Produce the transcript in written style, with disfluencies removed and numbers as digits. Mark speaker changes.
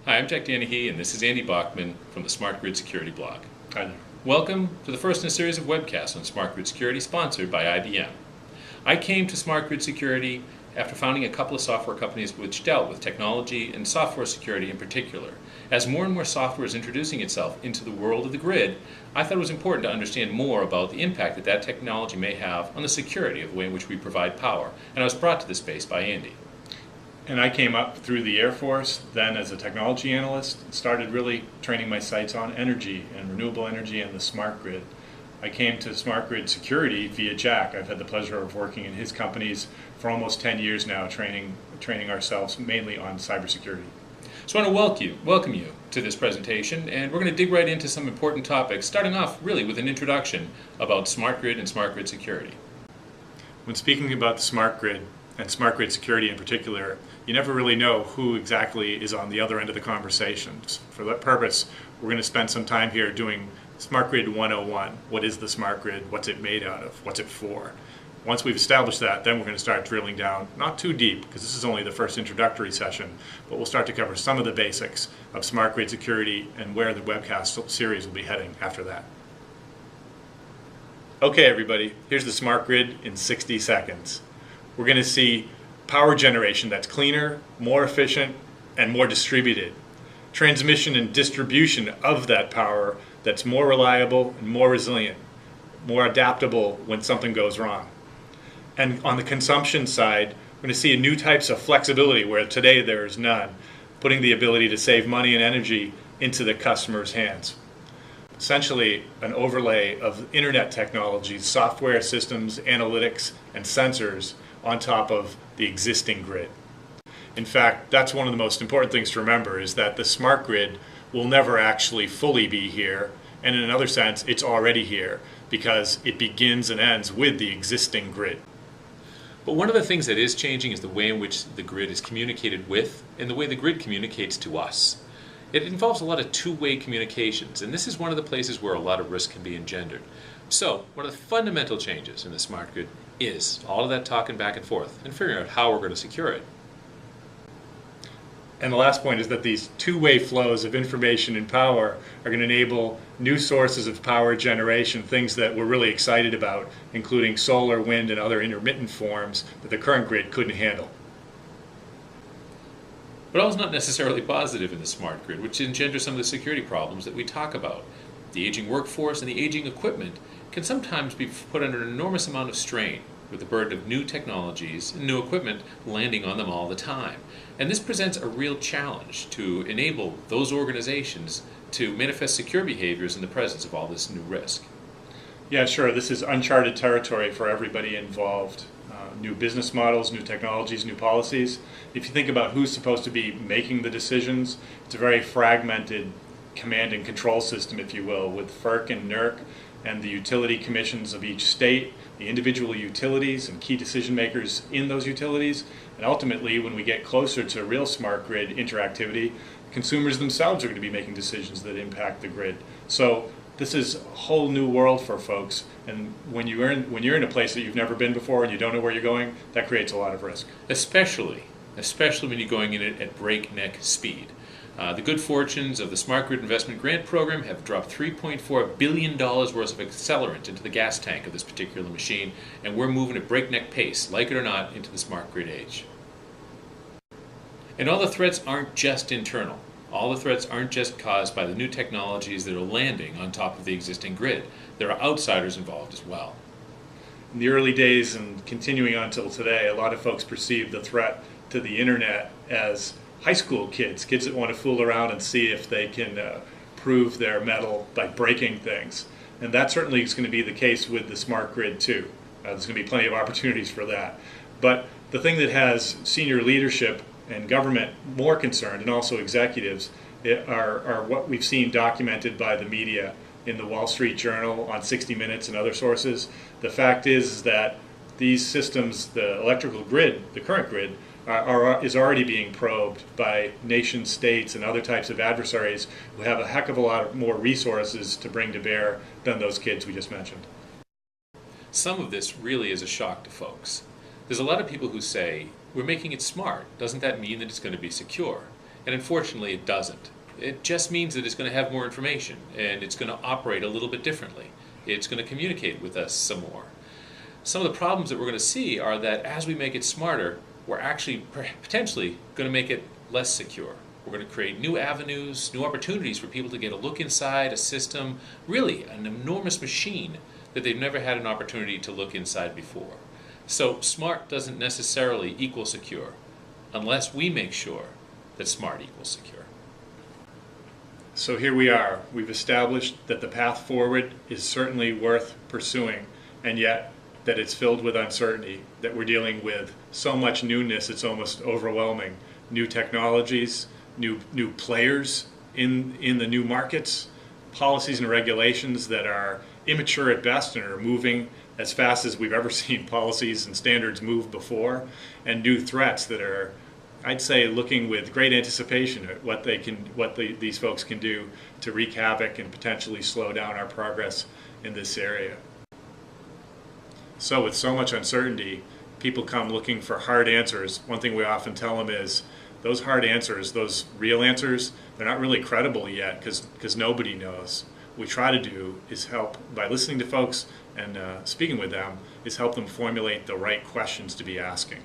Speaker 1: Hi, I'm Jack Danahy, and this is Andy Bachman from the Smart Grid Security blog.
Speaker 2: Hi there.
Speaker 1: Welcome to the first in a series of webcasts on Smart Grid Security, sponsored by IBM. I came to Smart Grid Security after founding a couple of software companies which dealt with technology and software security in particular. As more and more software is introducing itself into the world of the grid, I thought it was important to understand more about the impact that technology may have on the security of the way in which we provide power, and I was brought to this space by Andy.
Speaker 2: And I came up through the Air Force, then as a technology analyst, and started really training my sights on energy and renewable energy and the smart grid. I came to Smart Grid Security via Jack. I've had the pleasure of working in his companies for almost 10 years now, training ourselves mainly on cybersecurity.
Speaker 1: So I want to welcome you to this presentation, and we're going to dig right into some important topics, starting off really with an introduction about smart grid and smart grid security.
Speaker 2: When speaking about the smart grid, and smart grid security in particular, you never really know who exactly is on the other end of the conversation. For that purpose, we're going to spend some time here doing Smart Grid 101. What is the smart grid? What's it made out of? What's it for? Once we've established that, then we're going to start drilling down, not too deep, because this is only the first introductory session, but we'll start to cover some of the basics of smart grid security and where the webcast series will be heading after that. Okay, everybody, here's the smart grid in 60 seconds. We're going to see power generation that's cleaner, more efficient, and more distributed. Transmission and distribution of that power that's more reliable and more resilient, more adaptable when something goes wrong. And on the consumption side, we're going to see new types of flexibility where today there is none, putting the ability to save money and energy into the customer's hands. Essentially, an overlay of internet technologies, software systems, analytics, and sensors on top of the existing grid. In fact, that's one of the most important things to remember, is that the smart grid will never actually fully be here, and in another sense, it's already here because it begins and ends with the existing grid.
Speaker 1: But one of the things that is changing is the way in which the grid is communicated with and the way the grid communicates to us. It involves a lot of two-way communications, and this is one of the places where a lot of risk can be engendered. So, one of the fundamental changes in the smart grid is all of that talking back and forth and figuring out how we're going to secure it.
Speaker 2: And the last point is that these two-way flows of information and power are going to enable new sources of power generation, things that we're really excited about, including solar, wind, and other intermittent forms that the current grid couldn't handle.
Speaker 1: But all is not necessarily positive in the smart grid, which engenders some of the security problems that we talk about. The aging workforce and the aging equipment can sometimes be put under an enormous amount of strain, with the burden of new technologies and new equipment landing on them all the time. And this presents a real challenge to enable those organizations to manifest secure behaviors in the presence of all this new risk.
Speaker 2: Yeah, sure. This is uncharted territory for everybody involved. New business models, new technologies, new policies. If you think about who's supposed to be making the decisions, it's a very fragmented command and control system, if you will, with FERC and NERC and the utility commissions of each state, the individual utilities and key decision makers in those utilities, and ultimately, when we get closer to real smart grid interactivity, consumers themselves are going to be making decisions that impact the grid. So this is a whole new world for folks, and when you're in a place that you've never been before and you don't know where you're going, that creates a lot of risk.
Speaker 1: Especially when you're going in it at breakneck speed. The good fortunes of the Smart Grid Investment Grant Program have dropped $3.4 billion worth of accelerant into the gas tank of this particular machine, and we're moving at breakneck pace, like it or not, into the smart grid age. And all the threats aren't just internal. All the threats aren't just caused by the new technologies that are landing on top of the existing grid. There are outsiders involved as well.
Speaker 2: In the early days and continuing on till today, a lot of folks perceive the threat to the internet as high school kids that want to fool around and see if they can prove their mettle by breaking things. And that certainly is going to be the case with the smart grid too. There's going to be plenty of opportunities for that. But the thing that has senior leadership and government more concerned, and also executives, are what we've seen documented by the media in the Wall Street Journal, on 60 Minutes and other sources. The fact is that these systems, the electrical grid, the current grid, is already being probed by nation states and other types of adversaries who have a heck of a lot more resources to bring to bear than those kids we just mentioned.
Speaker 1: Some of this really is a shock to folks. There's a lot of people who say, we're making it smart. Doesn't that mean that it's going to be secure? And unfortunately, it doesn't. It just means that it's going to have more information and it's going to operate a little bit differently. It's going to communicate with us some more. Some of the problems that we're going to see are that as we make it smarter, we're actually potentially going to make it less secure. We're going to create new avenues, new opportunities for people to get a look inside a system, really an enormous machine that they've never had an opportunity to look inside before. So smart doesn't necessarily equal secure unless we make sure that smart equals secure.
Speaker 2: So here we are. We've established that the path forward is certainly worth pursuing, and yet that it's filled with uncertainty, that we're dealing with so much newness it's almost overwhelming. New technologies, new players in the new markets, policies and regulations that are immature at best and are moving as fast as we've ever seen policies and standards move before, and new threats that are, I'd say, looking with great anticipation at what these folks can do to wreak havoc and potentially slow down our progress in this area. So with so much uncertainty, people come looking for hard answers. One thing we often tell them is those hard answers, those real answers, they're not really credible yet because nobody knows. What we try to do is help, by listening to folks and speaking with them, is help them formulate the right questions to be asking.